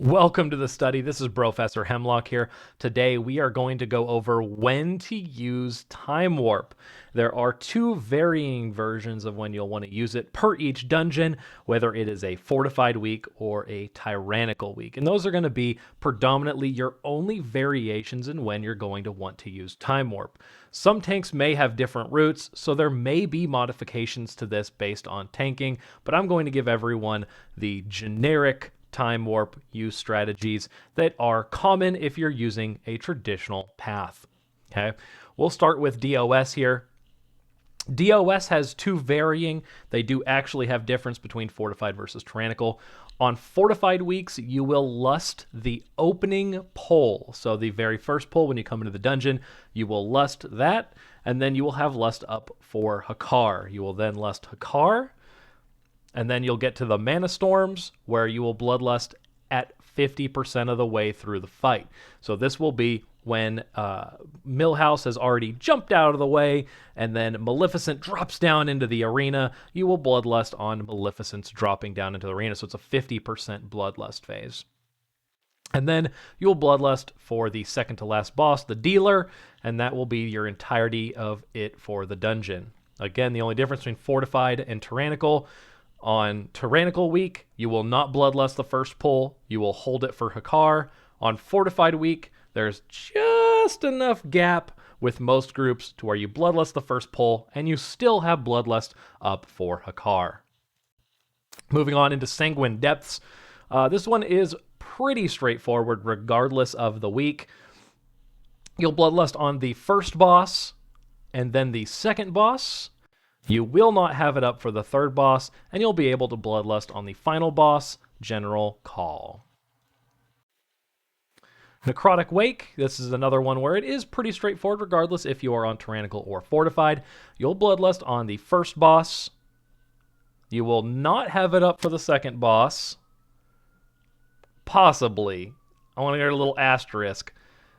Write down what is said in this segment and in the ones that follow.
Welcome to the study. This is Professor Hemlock here. Today we are going to go over when to use Time Warp. There are two varying versions of when you'll want to use it per each dungeon, whether it is a Fortified week or a Tyrannical week. And those are going to be predominantly your only variations in when you're going to want to use Time Warp. Some tanks may have different routes, so there may be modifications to this based on tanking, but I'm going to give everyone the generic Time Warp use strategies that are common if you're using a traditional path. Okay, we'll start with DOS here. DOS has two varying, they do actually have difference between Fortified versus Tyrannical. On Fortified weeks, you will lust the opening pull. So the very first pull when you come into the dungeon, you will lust that, and then you will have lust up for Hakar. You will then lust Hakar, and then you'll get to the Mana Storms, where you will Bloodlust at 50% of the way through the fight. So this will be when Millhouse has already jumped out of the way, and then Maleficent drops down into the arena. You will Bloodlust on Maleficent's dropping down into the arena, so it's a 50% Bloodlust phase. And then you'll Bloodlust for the second to last boss, the Dealer, and that will be your entirety of it for the dungeon. Again, the only difference between Fortified and Tyrannical: on Tyrannical week, you will not Bloodlust the first pull. You will hold it for Hakar. On Fortified week, there's just enough gap with most groups to where you Bloodlust the first pull, and you still have Bloodlust up for Hakar. Moving on into Sanguine Depths. This one is pretty straightforward regardless of the week. You'll Bloodlust on the first boss, and then the second boss. You will not have it up for the third boss, and you'll be able to Bloodlust on the final boss, General Call. Necrotic Wake, this is another one where it is pretty straightforward regardless if you are on Tyrannical or Fortified. You'll Bloodlust on the first boss. You will not have it up for the second boss. Possibly. I want to get a little asterisk.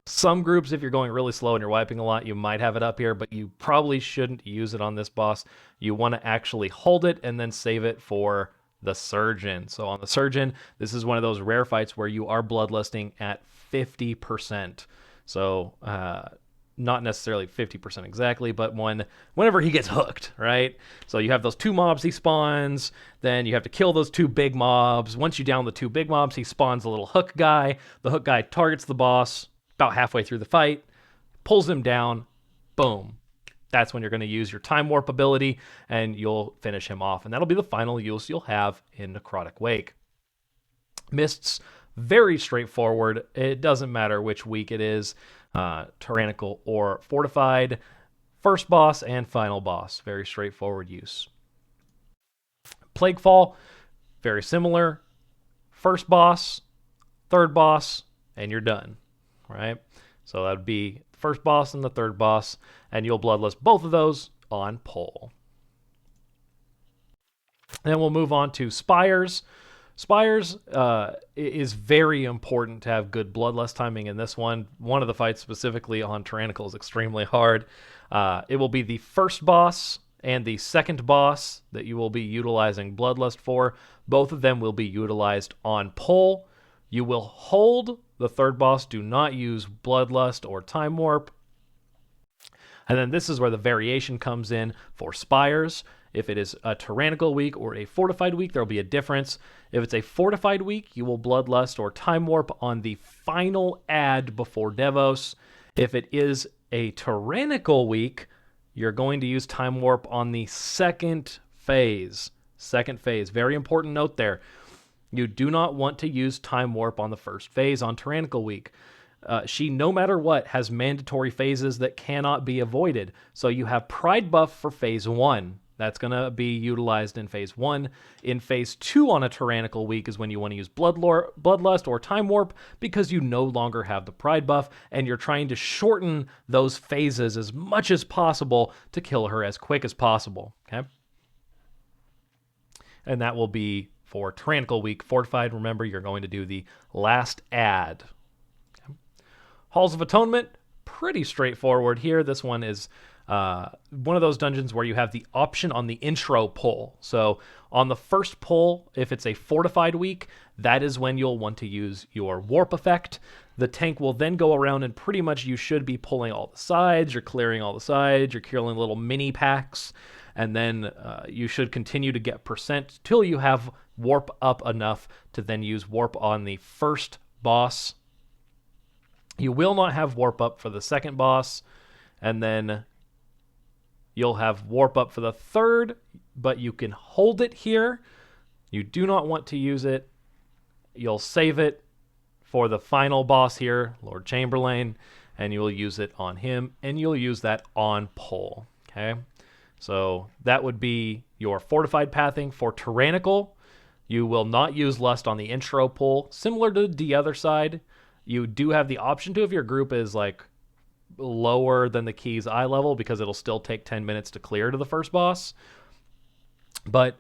Some groups, if you're going really slow and you're wiping a lot, you might have it up here, but you probably shouldn't use it on this boss. You want to actually hold it and then save it for the Surgeon. So on the Surgeon, this is one of those rare fights where you are Bloodlusting at 50%. So not necessarily 50% exactly, but whenever he gets hooked, right? So you have those two mobs he spawns, then you have to kill those two big mobs. Once you down the two big mobs, he spawns a little hook guy. The hook guy targets the boss about halfway through the fight, pulls him down, boom. That's when you're going to use your Time Warp ability, and you'll finish him off. And that'll be the final use you'll have in Necrotic Wake. Mists, very straightforward. It doesn't matter which week it is, Tyrannical or Fortified. First boss and final boss, very straightforward use. Plaguefall, very similar. First boss, third boss, and you're done. Right? So that would be the first boss and the third boss, and you'll Bloodlust both of those on pull. Then we'll move on to Spires. Spires is very important to have good Bloodlust timing in this one. One of the fights specifically on Tyrannical is extremely hard. It will be the first boss and the second boss that you will be utilizing Bloodlust for. Both of them will be utilized on pull. You will hold the third boss. Do not use Bloodlust or Time Warp. And then this is where the variation comes in for Spires. If it is a Tyrannical week or a Fortified week, there will be a difference. If it's a Fortified week, you will Bloodlust or Time Warp on the final ad before Devos. If it is a Tyrannical week, you're going to use Time Warp on the second phase. Second phase. Very important note there. You do not want to use Time Warp on the first phase on Tyrannical week. She, no matter what, has mandatory phases that cannot be avoided. So you have Pride buff for phase 1. That's going to be utilized in phase 1. In phase 2 on a Tyrannical week is when you want to use Bloodlust or Time Warp, because you no longer have the Pride buff, and you're trying to shorten those phases as much as possible to kill her as quick as possible. Okay? And that will be for Tyrannical week. Fortified, remember, you're going to do the last ad. Okay. Halls of Atonement, pretty straightforward here. This one is one of those dungeons where you have the option on the intro pull. So on the first pull, if it's a fortified week, that is when you'll want to use your warp effect. The tank will then go around and pretty much you should be pulling all the sides, you're clearing all the sides, you're killing little mini packs, and then you should continue to get percent till you have warp up enough to then use warp on the first boss. You will not have warp up for the second boss, and then you'll have warp up for the third, but you can hold it here. You do not want to use it. You'll save it for the final boss here, Lord Chamberlain, and you'll use it on him, and you'll use that on pull. Okay, so that would be your fortified pathing. For Tyrannical, you will not use Lust on the intro pull. Similar to the other side, you do have the option to if your group is like lower than the key's eye level, because it'll still take 10 minutes to clear to the first boss. But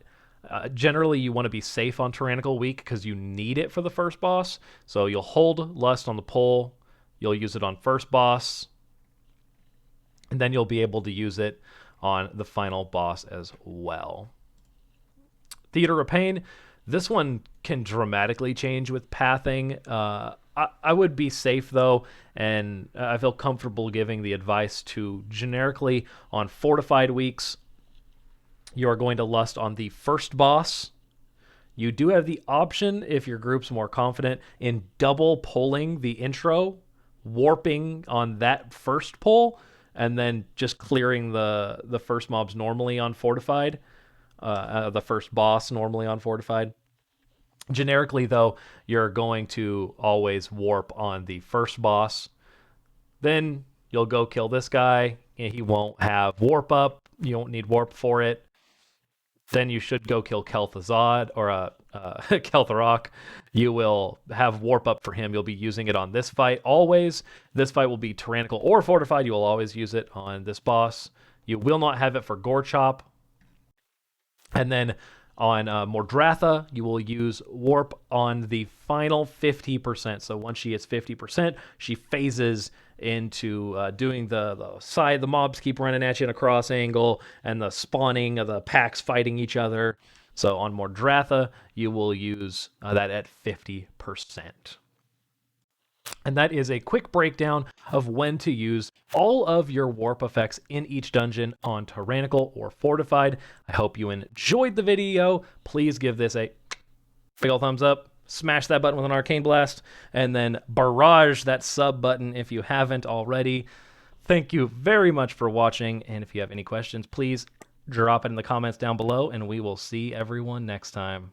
generally, you want to be safe on Tyrannical week because you need it for the first boss. So you'll hold Lust on the pull, you'll use it on first boss, and then you'll be able to use it on the final boss as well. Theater of Pain, this one can dramatically change with pathing. I would be safe though, and I feel comfortable giving the advice to generically on fortified weeks. You are going to Lust on the first boss. You do have the option, if your group's more confident, in double pulling the intro, warping on that first pull, and then just clearing the first mobs normally on fortified, the first boss normally on fortified. Generically, though, you're going to always warp on the first boss. Then you'll go kill this guy, and he won't have warp up. You won't need warp for it. Then you should go kill Kel'Thuzad or Kel'Thurok. You will have warp up for him. You'll be using it on this fight always. This fight will be Tyrannical or Fortified. You will always use it on this boss. You will not have it for Gore Chop. And then on Mordratha, you will use warp on the final 50%. So once she hits 50%, she phases into doing the side. The mobs keep running at you in a cross angle, and the spawning of the packs fighting each other. So on Mordratha, you will use that at 50%. And that is a quick breakdown of when to use all of your warp effects in each dungeon on Tyrannical or Fortified. I hope you enjoyed the video. Please give this a big ol' thumbs up. Smash that button with an arcane blast, and then barrage that sub button if you haven't already. Thank you very much for watching, and if you have any questions, please drop it in the comments down below, and we will see everyone next time.